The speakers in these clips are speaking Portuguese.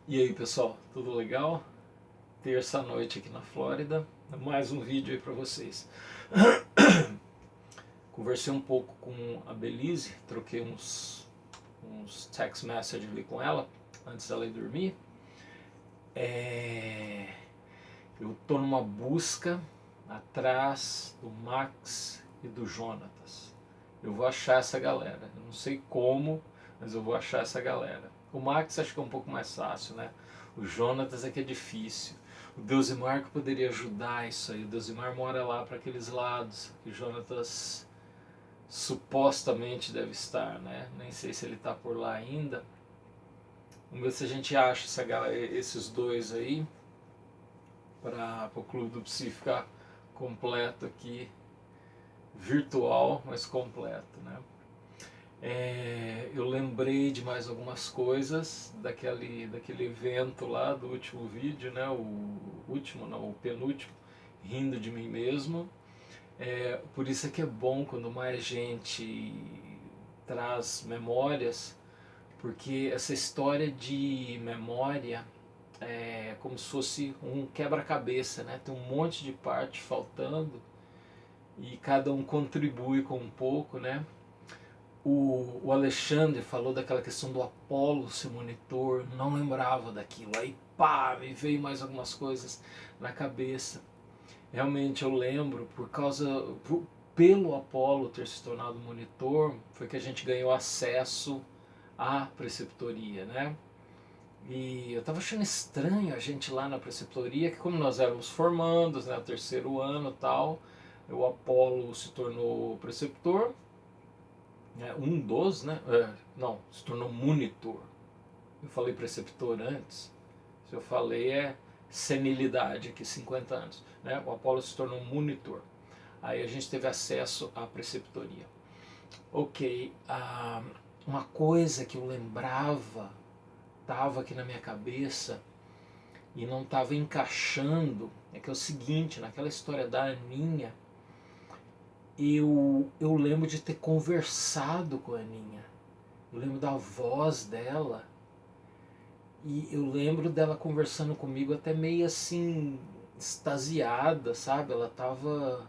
E aí pessoal, tudo legal? Terça noite aqui na Flórida, mais um vídeo aí pra vocês. Conversei um pouco com a Belize, troquei uns text messages ali com ela antes dela ir dormir. Eu tô numa busca atrás do Max e do Jonatas. Eu vou achar essa galera. Eu não sei como, mas eu vou achar essa galera. O Max acho que é um pouco mais fácil, né? O Jonatas é que é difícil. O Deusimar que poderia ajudar isso aí. O Deusimar mora lá para aqueles lados que o Jonatas supostamente deve estar, né? Nem sei se ele está por lá ainda. Vamos ver se a gente acha esses dois aí para o Clube do Psi ficar completo aqui, virtual, mas completo, né? Eu lembrei de mais algumas coisas daquele evento lá do último vídeo, né? O último, não, o penúltimo, rindo de mim mesmo. Por isso é que é bom quando mais gente traz memórias, porque essa história de memória é como se fosse um quebra-cabeça, né? Tem um monte de parte faltando e cada um contribui com um pouco, né? O Alexandre falou daquela questão do Apolo ser monitor, não lembrava daquilo. Aí pá, me veio mais algumas coisas na cabeça. Realmente eu lembro, pelo Apolo ter se tornado monitor, foi que a gente ganhou acesso à preceptoria, né? E eu tava achando estranho a gente lá na preceptoria, que como nós éramos formandos, né, o terceiro ano e tal, o Apolo se tornou preceptor, um dos, né? Não, se tornou monitor. Eu falei preceptor antes. Se eu falei senilidade aqui, 50 anos. Né? O Apolo se tornou monitor. Aí a gente teve acesso à preceptoria. Ok, uma coisa que eu lembrava, estava aqui na minha cabeça e não estava encaixando, é que é o seguinte, naquela história da Aninha, eu lembro de ter conversado com a Aninha. Eu lembro da voz dela e eu lembro dela conversando comigo até meio assim, extasiada, sabe? Ela tava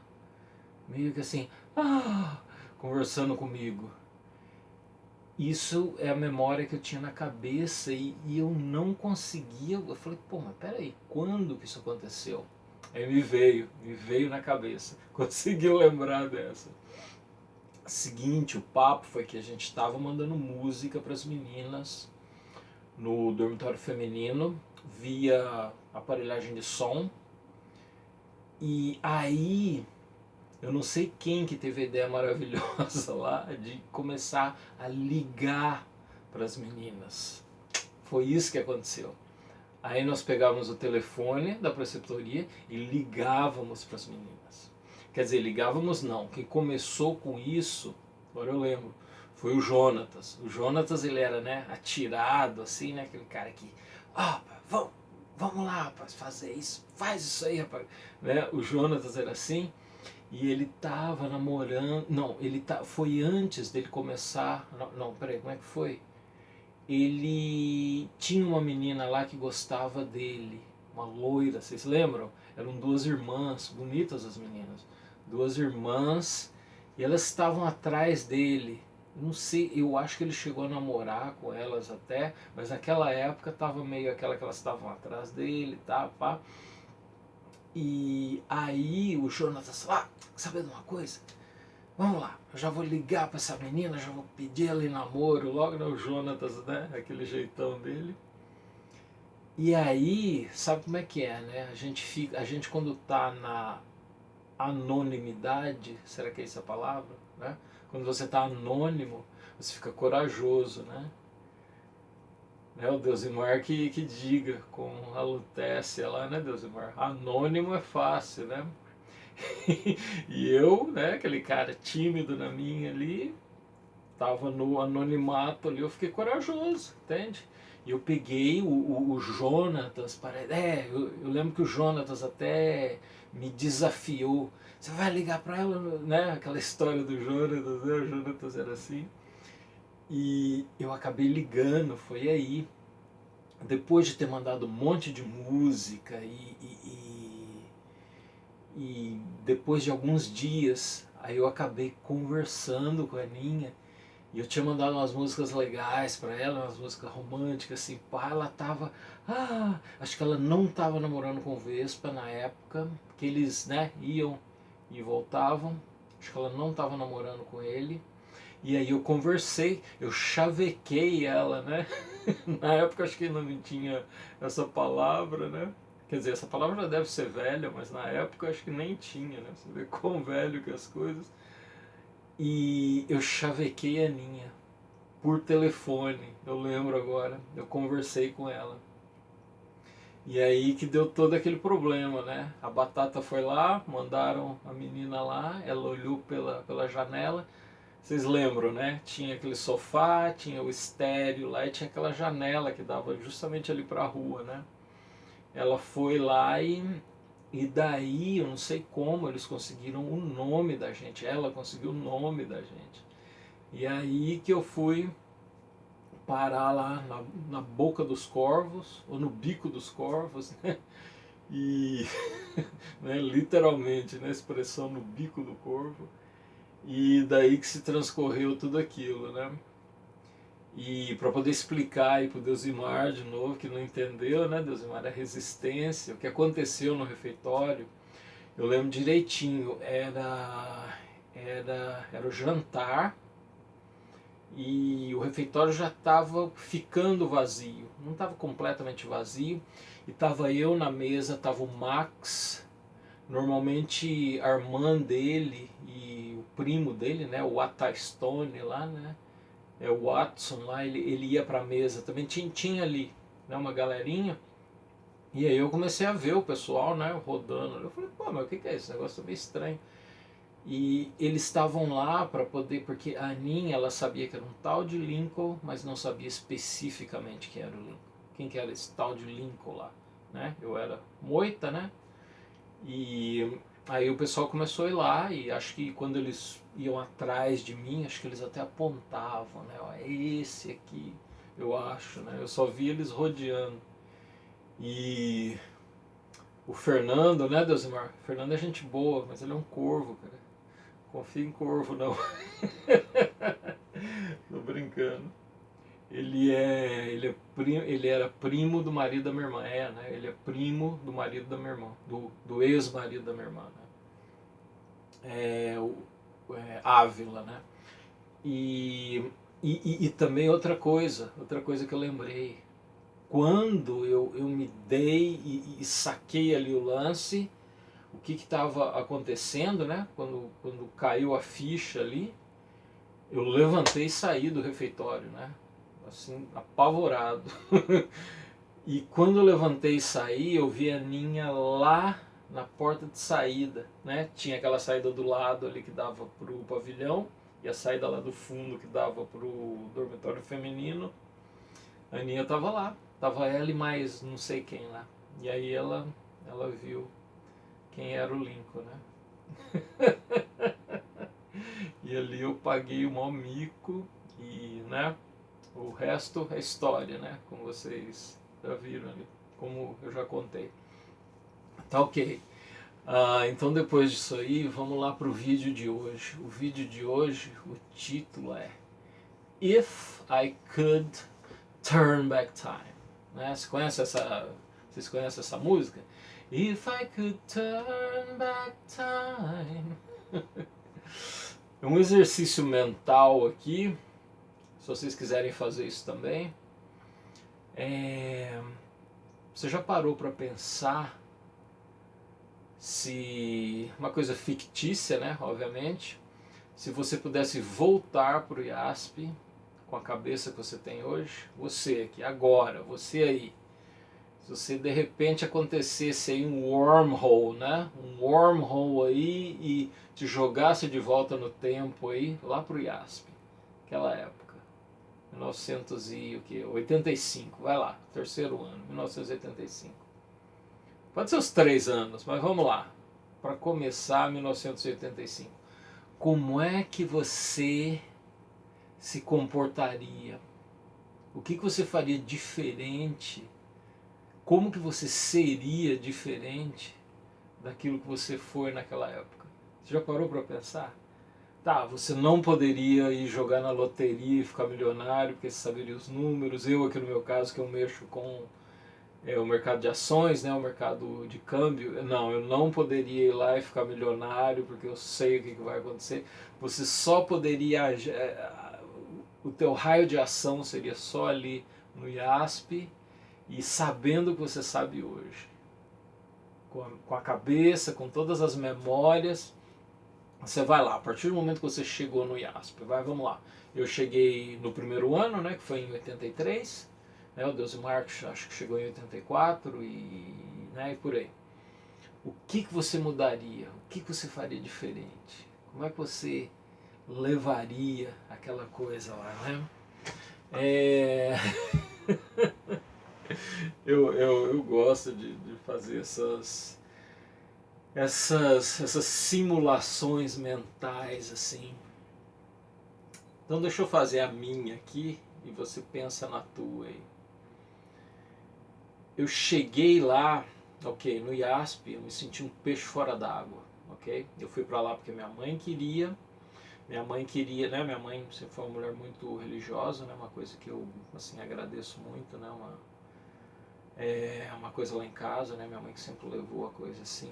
meio que assim, conversando comigo. Isso é a memória que eu tinha na cabeça e eu não conseguia. Eu falei, pô, mas peraí, quando que isso aconteceu? Aí me veio na cabeça, consegui lembrar dessa. Seguinte, o papo foi que a gente estava mandando música para as meninas no dormitório feminino via aparelhagem de som. E aí eu não sei quem que teve a ideia maravilhosa lá de começar a ligar para as meninas. Foi isso que aconteceu. Aí nós pegávamos o telefone da preceptoria e ligávamos para as meninas. Quer dizer, ligávamos não. Quem começou com isso, agora eu lembro, foi o Jonatas. O Jonatas, ele era, né, atirado, assim, né, aquele cara que, vamos lá, rapaz, fazer isso, faz isso aí, rapaz. Né? O Jonatas era assim, e ele tava namorando, não, foi antes dele começar, não, peraí, como é que foi? Ele tinha uma menina lá que gostava dele, uma loira, vocês lembram? Eram duas irmãs, bonitas as meninas, duas irmãs, e elas estavam atrás dele. Não sei, eu acho que ele chegou a namorar com elas até, mas naquela época tava meio aquela que elas estavam atrás dele, tá, pá. E aí o Jonatas falou, sabe de uma coisa? Vamos lá, eu já vou ligar para essa menina, já vou pedir ela em namoro, logo no Jonatas, né? Aquele jeitão dele. E aí, sabe como é que é, né? A gente quando tá na anonimidade, será que é essa a palavra? Né? Quando você tá anônimo, você fica corajoso, né? O Deusimar que diga com a Lutécia lá, né, Deusimar? Anônimo é fácil, né? E eu, né, aquele cara tímido na minha ali, tava no anonimato ali, eu fiquei corajoso, entende? E eu peguei o Jonatas, eu lembro que o Jonatas até me desafiou. Você vai ligar pra ela, né? Aquela história do Jonatas, né? O Jonatas era assim. E eu acabei ligando, foi aí. depois de ter mandado um monte de música e depois de alguns dias, aí eu acabei conversando com a Aninha e eu tinha mandado umas músicas legais para ela, umas músicas românticas, assim, pá, ela tava, acho que ela não tava namorando com o Vespa na época, que eles, né, iam e voltavam, acho que ela não tava namorando com ele, e aí eu conversei, eu chavequei ela, né, na época acho que não tinha essa palavra, né, quer dizer, essa palavra já deve ser velha, mas na época acho que nem tinha, né, você vê quão velho que as coisas, e eu chavequei a Aninha por telefone, eu lembro agora, eu conversei com ela. E aí que deu todo aquele problema, né? A Batata foi lá, mandaram a menina lá, ela olhou pela janela. Vocês lembram, né? Tinha aquele sofá, tinha o estéreo lá e tinha aquela janela que dava justamente ali para a rua, né? Ela foi lá e daí, eu não sei como, eles conseguiram o nome da gente, ela conseguiu o nome da gente. E aí que eu fui parar lá na boca dos corvos, ou no bico dos corvos, né? E né, literalmente, né, expressão no bico do corvo, e daí que se transcorreu tudo aquilo, né? E para poder explicar aí para o Deusimar de novo, que não entendeu, né, Deusimar, a resistência, o que aconteceu no refeitório, eu lembro direitinho, era o jantar, e o refeitório já estava ficando vazio, não estava completamente vazio, e estava eu na mesa, estava o Max, normalmente a irmã dele e o primo dele, né, o Atastone lá, né, o Watson lá, ele ia para a mesa, também tinha ali, né, uma galerinha, e aí eu comecei a ver o pessoal, né, rodando, eu falei, pô, mas o que é esse negócio? Tá meio estranho. E eles estavam lá para poder, porque a Aninha, ela sabia que era um tal de Lincoln, mas não sabia especificamente quem era o Lincoln. Quem que era esse tal de Lincoln lá, né? Eu era moita, né? E aí o pessoal começou a ir lá e acho que quando eles iam atrás de mim, acho que eles até apontavam, né? Ó, é esse aqui, eu acho, né? Eu só vi eles rodeando. E o Fernando, né, Deusimar? O Fernando é gente boa, mas ele é um corvo, cara. Confia em corvo, não. Tô brincando. Ele era primo do marido da minha irmã, né? Ele é primo do marido da minha irmã, do ex-marido da minha irmã, né? Ávila, né? E também outra coisa que eu lembrei, quando eu me dei e saquei ali o lance, o que estava acontecendo, né? Quando caiu a ficha ali, eu levantei e saí do refeitório, né? Assim, apavorado. E quando eu levantei e saí, eu vi a Ninha lá na porta de saída, né? Tinha aquela saída do lado ali que dava pro pavilhão e a saída lá do fundo que dava pro dormitório feminino. A Ninha tava lá, tava ela e mais não sei quem lá. E aí ela viu quem era o Lincoln, né? E ali eu paguei o maior mico e, né, o resto é história, né, como vocês já viram ali, como eu já contei. Tá ok. Então depois disso aí, vamos lá pro vídeo de hoje. O vídeo de hoje, o título é If I Could Turn Back Time. Né? Vocês conhecem essa música? If I could turn back time. É um exercício mental aqui, se vocês quiserem fazer isso também. Você já parou para pensar se, uma coisa fictícia, né, obviamente, se você pudesse voltar para o IASP com a cabeça que você tem hoje, você aqui, agora, você aí, se você de repente acontecesse aí um wormhole, né, um wormhole aí e te jogasse de volta no tempo aí, lá para o IASP, aquela época, 1985, vai lá, terceiro ano, 1985. Pode ser os 3 anos, mas vamos lá. Para começar, 1985. Como é que você se comportaria? O que você faria diferente? Como que você seria diferente daquilo que você foi naquela época? Você já parou para pensar? Tá, você não poderia ir jogar na loteria e ficar milionário, porque você saberia os números. Eu aqui no meu caso, que eu mexo com o mercado de ações, né, o mercado de câmbio, não, eu não poderia ir lá e ficar milionário, porque eu sei o que vai acontecer. Você só poderia, o teu raio de ação seria só ali no IASP, e sabendo o que você sabe hoje, com a cabeça, com todas as memórias, você vai lá. A partir do momento que você chegou no IASP, vamos lá. Eu cheguei no primeiro ano, né, que foi em 83, né, o Deusimar acho que chegou em 84 né, e por aí. O que você mudaria? O que você faria diferente? Como é que você levaria aquela coisa lá, né? Eu gosto de fazer essas simulações mentais assim. Então deixa eu fazer a minha aqui e você pensa na tua aí. Eu cheguei lá, ok, no IASP, eu me senti um peixe fora d'água, ok? Eu fui para lá porque minha mãe queria, né? Minha mãe sempre foi uma mulher muito religiosa, né? Uma coisa que eu assim agradeço muito, né? Uma coisa lá em casa, né? Minha mãe que sempre levou a coisa assim.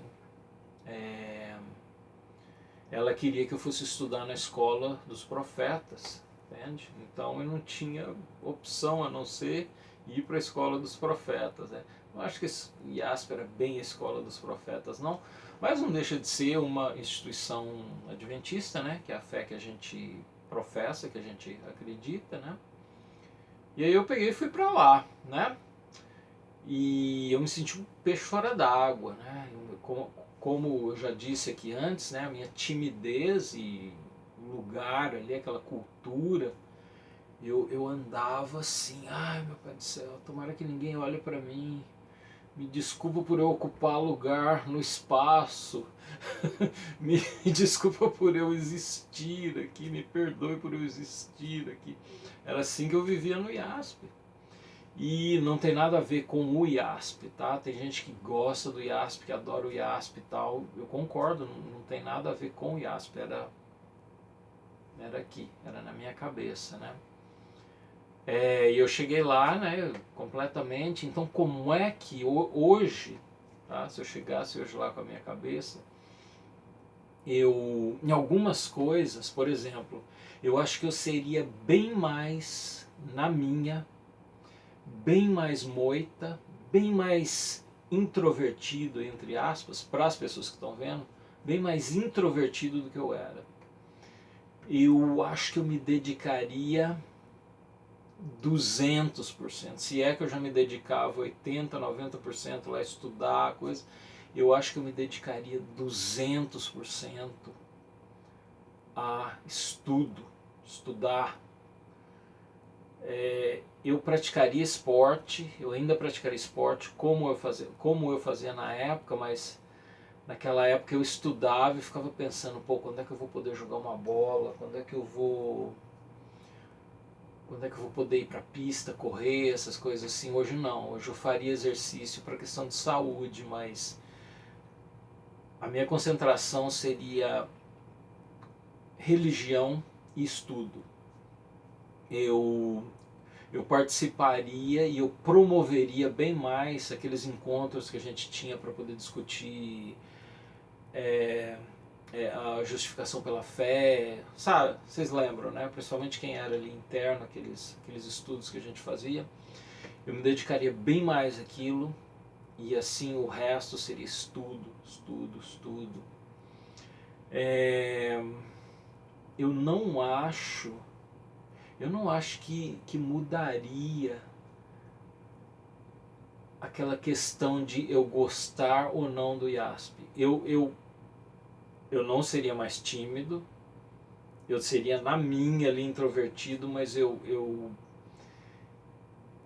Ela queria que eu fosse estudar na escola dos profetas, entende? Então eu não tinha opção a não ser ir para a escola dos profetas, né? Eu acho que o IASP era bem a escola dos profetas, não, mas não deixa de ser uma instituição adventista, né? Que é a fé que a gente professa, que a gente acredita, né? E aí eu peguei e fui para lá, né? E eu me senti um peixe fora d'água, né? Como eu já disse aqui antes, né? A minha timidez e o lugar ali, aquela cultura, eu andava assim, ai meu pai do céu, tomara que ninguém olhe para mim, me desculpa por eu ocupar lugar no espaço, me desculpa por eu existir aqui, me perdoe por eu existir aqui. Era assim que eu vivia no IASP. E não tem nada a ver com o IASP, tá? Tem gente que gosta do IASP, que adora o IASP e tal. Eu concordo, não tem nada a ver com o IASP, era aqui, era na minha cabeça, né? E eu cheguei lá, né, completamente. Então, como é que hoje, tá? Se eu chegasse hoje lá com a minha cabeça, em algumas coisas, por exemplo, eu acho que eu seria bem mais na minha, bem mais moita, bem mais introvertido, entre aspas, para as pessoas que estão vendo, bem mais introvertido do que eu era. Eu acho que eu me dedicaria 200%, se é que eu já me dedicava 80%, 90% lá a estudar, coisa, eu acho que eu me dedicaria 200% a estudar. Eu praticaria esporte, eu ainda praticaria esporte como eu fazia na época, mas naquela época eu estudava e ficava pensando, pô, quando é que eu vou poder jogar uma bola, quando é que eu vou poder ir para a pista, correr, essas coisas assim. Hoje não, hoje eu faria exercício para questão de saúde, mas a minha concentração seria religião e estudo. Eu participaria e eu promoveria bem mais aqueles encontros que a gente tinha para poder discutir a justificação pela fé, sabe? Vocês lembram, né? Principalmente quem era ali interno, aqueles estudos que a gente fazia. Eu me dedicaria bem mais àquilo e assim o resto seria estudo. Eu não acho que mudaria aquela questão de eu gostar ou não do IASP. Eu não seria mais tímido, eu seria na minha ali introvertido, mas eu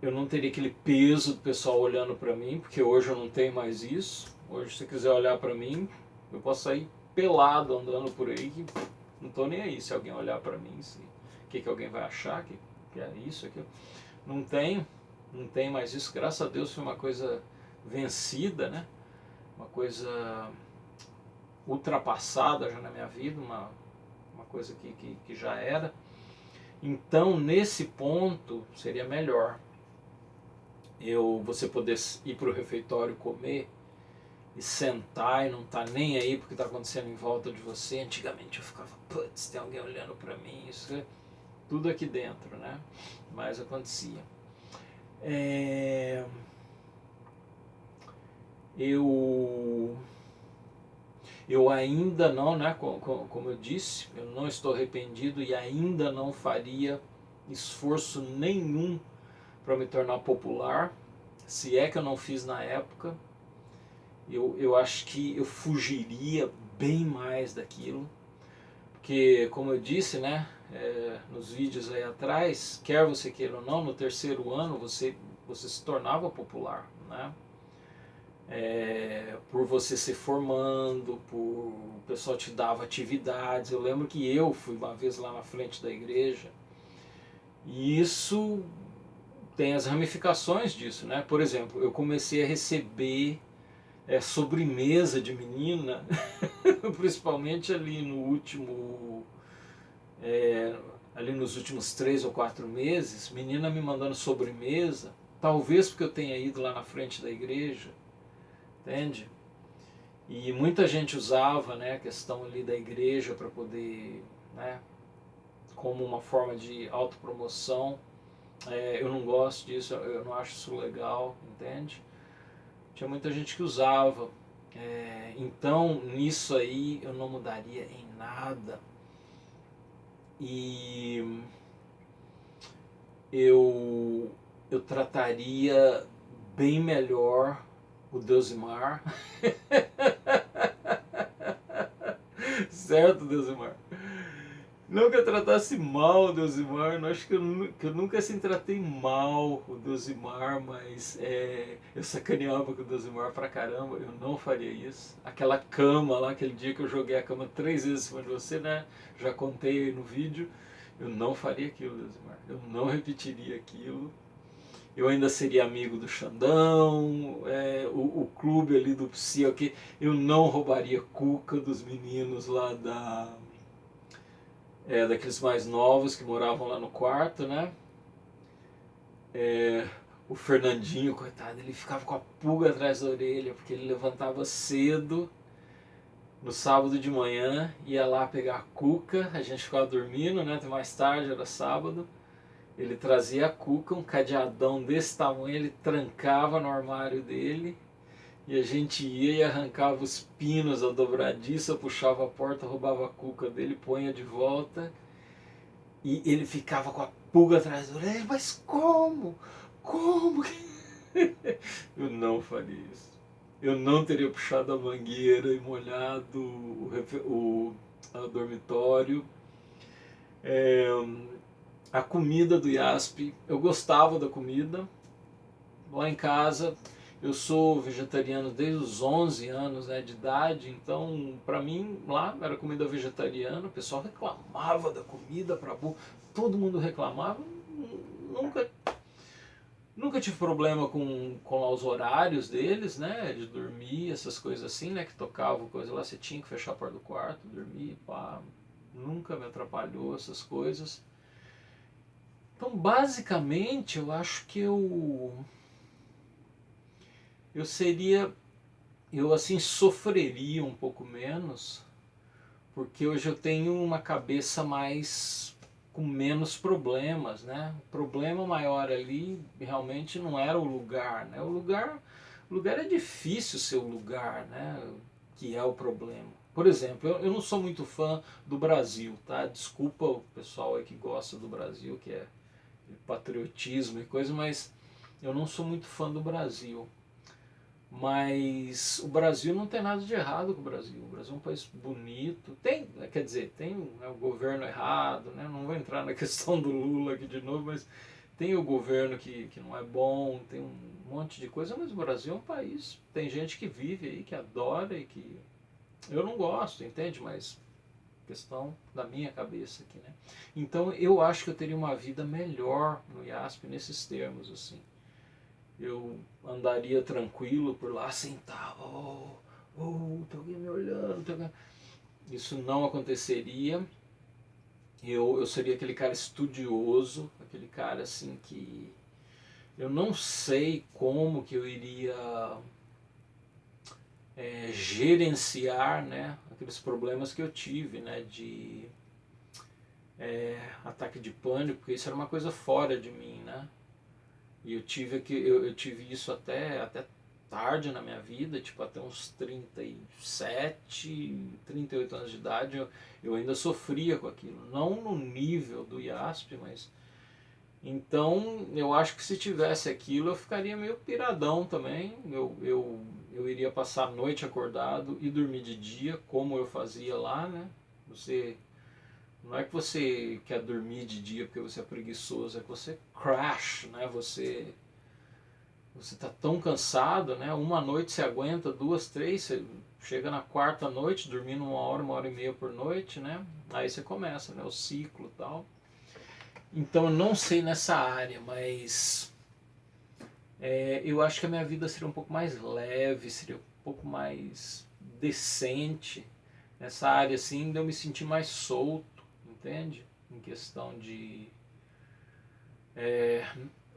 não teria aquele peso do pessoal olhando para mim, porque hoje eu não tenho mais isso. Hoje, se você quiser olhar para mim, eu posso sair pelado andando por aí, que não estou nem aí se alguém olhar para mim, o que alguém vai achar, que é isso, aquilo. não tenho, não tenho mais isso. Graças a Deus foi uma coisa vencida, né? Uma coisa ultrapassada já na minha vida, uma coisa que já era. Então, nesse ponto, seria melhor você poder ir para o refeitório comer e sentar e não tá nem aí porque está acontecendo em volta de você. Antigamente eu ficava, putz, tem alguém olhando para mim, isso é tudo aqui dentro, né? Mas acontecia. Eu ainda não, né, como eu disse, eu não estou arrependido e ainda não faria esforço nenhum para me tornar popular, se é que eu não fiz na época. Eu acho que eu fugiria bem mais daquilo, porque, como eu disse, né, nos vídeos aí atrás, quer você queira ou não, no terceiro ano você se tornava popular, né? Por você se formando, o pessoal te dava atividades. Eu lembro que eu fui uma vez lá na frente da igreja e isso tem as ramificações disso, né? Por exemplo, eu comecei a receber sobremesa de menina, principalmente ali no último, ali nos últimos 3 ou 4 meses, menina me mandando sobremesa, talvez porque eu tenha ido lá na frente da igreja, entende? E muita gente usava, né, a questão ali da igreja para poder, né, como uma forma de autopromoção. Eu não gosto disso, eu não acho isso legal, entende? Tinha muita gente que usava. Então, nisso aí eu não mudaria em nada. E eu trataria bem melhor o Deusimar. Certo, Deusimar? Não que eu tratasse mal o Deusimar, não acho que eu nunca assim tratei mal o Deusimar, mas eu sacaneava com o Deusimar pra caramba, eu não faria isso. Aquela cama lá, aquele dia que eu joguei a cama 3 vezes em cima de você, né? Já contei aí no vídeo, eu não faria aquilo, Deusimar. Eu não repetiria aquilo. Eu ainda seria amigo do Xandão, o clube ali do Psi, ok? Eu não roubaria cuca dos meninos lá daqueles mais novos que moravam lá no quarto, né? O Fernandinho, coitado, ele ficava com a pulga atrás da orelha, porque ele levantava cedo no sábado de manhã, ia lá pegar a cuca, a gente ficava dormindo, né? Até mais tarde, era sábado. Ele trazia a cuca, um cadeadão desse tamanho, ele trancava no armário dele, e a gente ia e arrancava os pinos, a dobradiça, puxava a porta, roubava a cuca dele, põe de volta. E ele ficava com a pulga atrás da orelha, mas como? Como? Eu não faria isso. Eu não teria puxado a mangueira e molhado o dormitório. A comida do IASP, eu gostava da comida. Lá em casa, eu sou vegetariano desde os 11 anos, né, de idade, então para mim lá era comida vegetariana, o pessoal reclamava da comida para burro, todo mundo reclamava, nunca, nunca tive problema com lá os horários deles, né, de dormir, essas coisas assim, né, que tocavam coisa lá, você tinha que fechar a porta do quarto, dormir, pá, nunca me atrapalhou essas coisas. Então basicamente eu acho que eu seria, eu assim sofreria um pouco menos, porque hoje eu tenho uma cabeça mais com menos problemas, né? O problema maior ali realmente não era o lugar, né? O lugar é difícil ser o lugar, né? Que é o problema. Por exemplo, eu não sou muito fã do Brasil, tá? Desculpa o pessoal aí que gosta do Brasil, que é patriotismo e coisa, mas eu não sou muito fã do Brasil. Mas o Brasil não tem nada de errado com o Brasil. O Brasil é um país bonito. Tem, quer dizer, tem o governo errado, né? Não vou entrar na questão do Lula aqui de novo, mas tem o governo que não é bom, tem um monte de coisa, mas o Brasil é um país. Tem gente que vive aí, que adora e que. Eu não gosto, entende? Mas questão da minha cabeça aqui, né? Então eu acho que eu teria uma vida melhor no IASP nesses termos, assim. Eu andaria tranquilo por lá, sentava, tem alguém me olhando, tem alguém... Isso não aconteceria. Eu seria aquele cara estudioso, aquele cara assim que eu não sei como que eu iria gerenciar, né, aqueles problemas que eu tive, né, de ataque de pânico, porque isso era uma coisa fora de mim, né? E eu tive isso até tarde na minha vida, tipo até uns 37, 38 anos de idade, eu ainda sofria com aquilo. Não no nível do IASP, mas... Então eu acho que se tivesse aquilo eu ficaria meio piradão também. Eu iria passar a noite acordado e dormir de dia, como eu fazia lá, né? Você... Não é que você quer dormir de dia porque você é preguiçoso, é que você crash, né? Você tá tão cansado, né? Uma noite você aguenta, duas, três, você chega na quarta noite, dormindo uma hora e meia por noite, né? Aí você começa, né? O ciclo e tal. Então eu não sei nessa área, mas eu acho que a minha vida seria um pouco mais leve, seria um pouco mais decente nessa área, assim, de eu me sentir mais solto, entende? Em questão de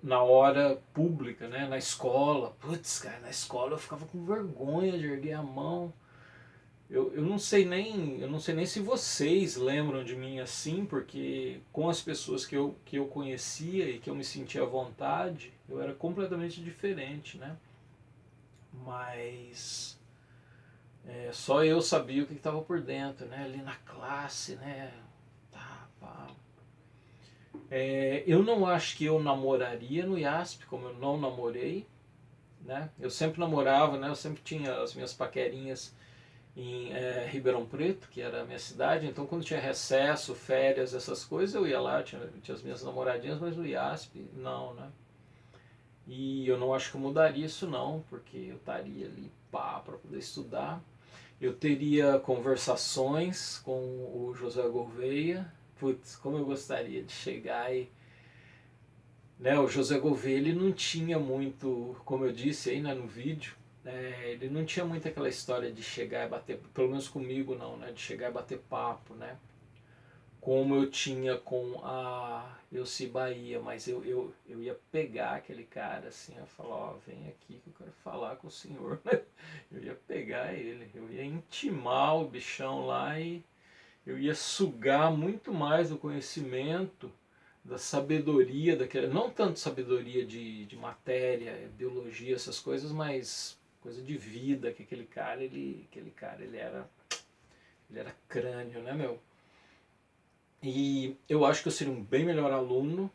na hora pública, né? Na escola. Putz, cara, na escola eu ficava com vergonha de erguer a mão. Eu não sei nem se vocês lembram de mim assim, porque com as pessoas que eu conhecia e que eu me sentia à vontade, eu era completamente diferente, né? Mas só eu sabia o que estava por dentro, né? Ali na classe, né? Tá, pá. Eu não acho que eu namoraria no IASP, como eu não namorei, né? Eu sempre namorava, né? Eu sempre tinha as minhas paquerinhas em Ribeirão Preto, que era a minha cidade. Então quando tinha recesso, férias, essas coisas, eu ia lá, tinha as minhas namoradinhas, mas no IASP não, né? E eu não acho que eu mudaria isso não, porque eu estaria ali pá, para poder estudar. Eu teria conversações com o José Gouveia. Putz, como eu gostaria de chegar e... Né, o José Gouveia, ele não tinha muito, como eu disse aí, né, no vídeo, ele não tinha muito aquela história de chegar e bater, pelo menos comigo não, né, de chegar e bater papo, né, como eu tinha com a Elci Bahia, mas eu ia pegar aquele cara assim, eu ia falar, ó, vem aqui que eu quero falar com o senhor, né? Eu ia pegar ele, eu ia intimar o bichão lá e eu ia sugar muito mais o conhecimento, da sabedoria daquele, não tanto sabedoria de matéria, biologia, essas coisas, mas coisa de vida, que aquele cara ele era crânio, né, meu? E eu acho que eu seria um bem melhor aluno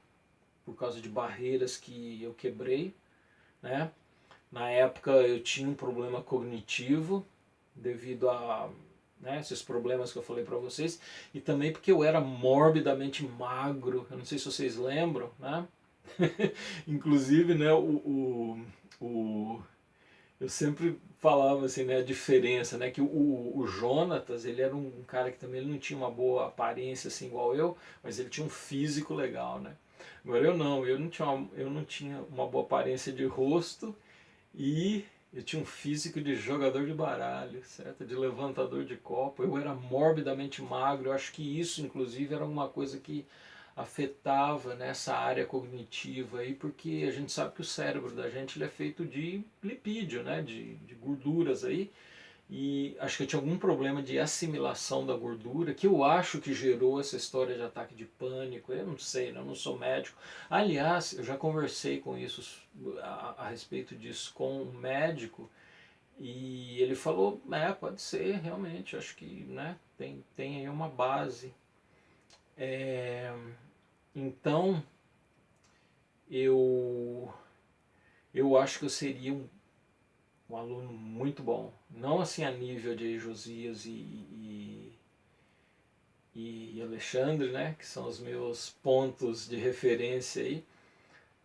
por causa de barreiras que eu quebrei, né? Na época eu tinha um problema cognitivo devido a, né, esses problemas que eu falei para vocês, e também porque eu era morbidamente magro, eu não sei se vocês lembram, né? Inclusive, né, eu sempre falava assim, né, a diferença, né, que o Jonatas, ele era um cara que também ele não tinha uma boa aparência assim igual eu, mas ele tinha um físico legal, né? Agora eu não tinha uma boa aparência de rosto e eu tinha um físico de jogador de baralho, certo? De levantador de copo. Eu era morbidamente magro. Eu acho que isso, inclusive, era uma coisa que afetava nessa área cognitiva aí, porque a gente sabe que o cérebro da gente ele é feito de lipídio, né? De gorduras aí. E acho que eu tinha algum problema de assimilação da gordura, que eu acho que gerou essa história de ataque de pânico. Eu não sei, né? Eu não sou médico. Aliás, eu já conversei com isso a respeito disso com um médico e ele falou, pode ser, realmente, acho que, né, tem aí uma base. É, então, eu, eu acho que eu seria um aluno muito bom. Não assim a nível de Josias e Alexandre, né, que são os meus pontos de referência aí,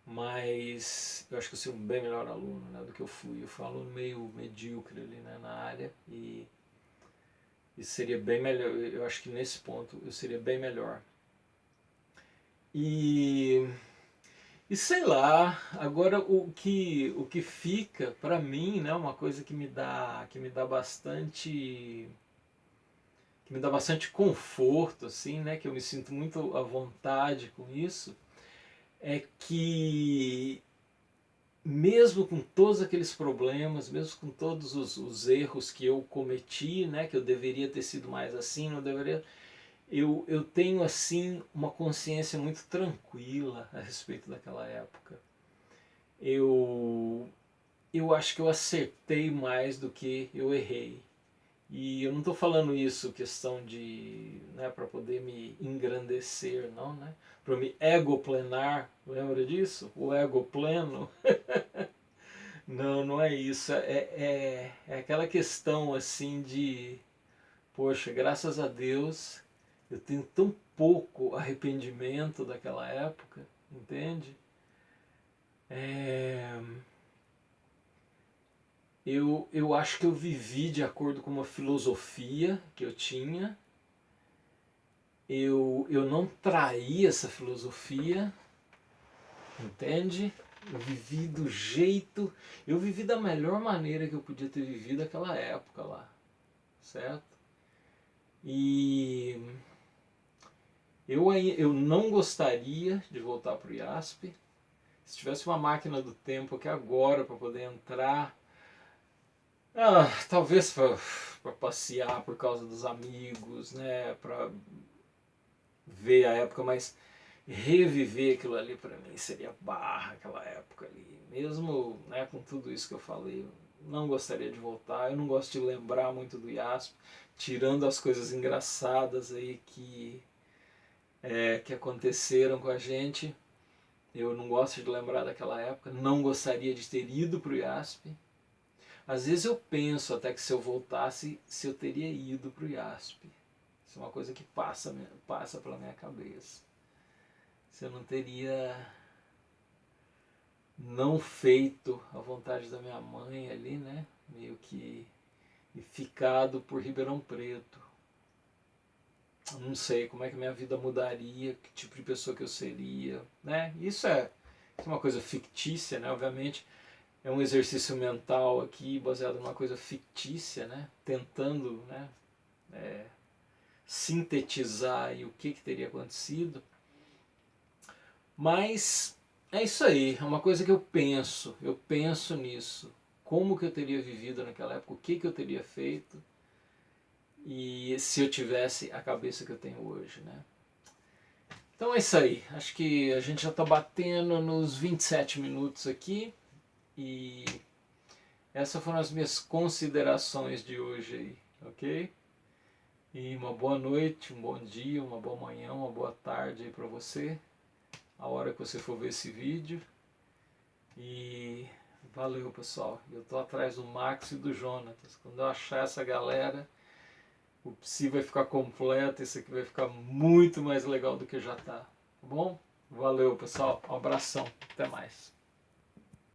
mas eu acho que eu seria um bem melhor aluno, né, do que eu fui. Eu fui um aluno meio medíocre ali, né, na área Isso seria bem melhor, eu acho que nesse ponto eu seria bem melhor. E, e sei lá, agora o que fica para mim, né, uma coisa que me dá bastante conforto assim, né, que eu me sinto muito à vontade com isso, é que mesmo com todos aqueles problemas, mesmo com todos os erros que eu cometi, né, que eu deveria ter sido mais assim, não deveria, eu tenho assim uma consciência muito tranquila a respeito daquela época. Eu, eu acho que eu acertei mais do que eu errei. E eu não estou falando isso questão de, né, para poder me engrandecer, não, né? Para me egoplenar, lembra disso? O ego pleno. Não, não é isso. É aquela questão assim de, poxa, graças a Deus eu tenho tão pouco arrependimento daquela época, entende? É, eu acho que eu vivi de acordo com uma filosofia que eu tinha. Eu não traí essa filosofia, entende? Eu vivi do jeito. Eu vivi da melhor maneira que eu podia ter vivido aquela época lá, certo? E eu não gostaria de voltar para o IASP. Se tivesse uma máquina do tempo aqui agora para poder entrar, talvez para passear por causa dos amigos, né, para ver a época, mas reviver aquilo ali para mim seria barra, aquela época ali. Mesmo, né, com tudo isso que eu falei, eu não gostaria de voltar. Eu não gosto de lembrar muito do IASP, tirando as coisas engraçadas aí que aconteceram com a gente. Eu não gosto de lembrar daquela época, não gostaria de ter ido para o IASP. Às vezes eu penso até que se eu voltasse, se eu teria ido para o IASP. Isso é uma coisa que passa pela minha cabeça. Se eu não teria não feito a vontade da minha mãe ali, né? Meio que e ficado por Ribeirão Preto. Não sei como é que minha vida mudaria, que tipo de pessoa que eu seria, né? Isso é uma coisa fictícia, né? Obviamente é um exercício mental aqui baseado numa coisa fictícia, né? Tentando, né, sintetizar aí o que teria acontecido. Mas é isso aí, é uma coisa que eu penso nisso. Como que eu teria vivido naquela época, o que eu teria feito e se eu tivesse a cabeça que eu tenho hoje, né? Então é isso aí, acho que a gente já está batendo nos 27 minutos aqui e essas foram as minhas considerações de hoje aí, ok? E uma boa noite, um bom dia, uma boa manhã, uma boa tarde aí para você, a hora que você for ver esse vídeo. E valeu, pessoal. Eu tô atrás do Max e do Jonatas. Quando eu achar essa galera, o Psi vai ficar completo, esse aqui vai ficar muito mais legal do que já tá. Tá bom? Valeu, pessoal. Um abração. Até mais.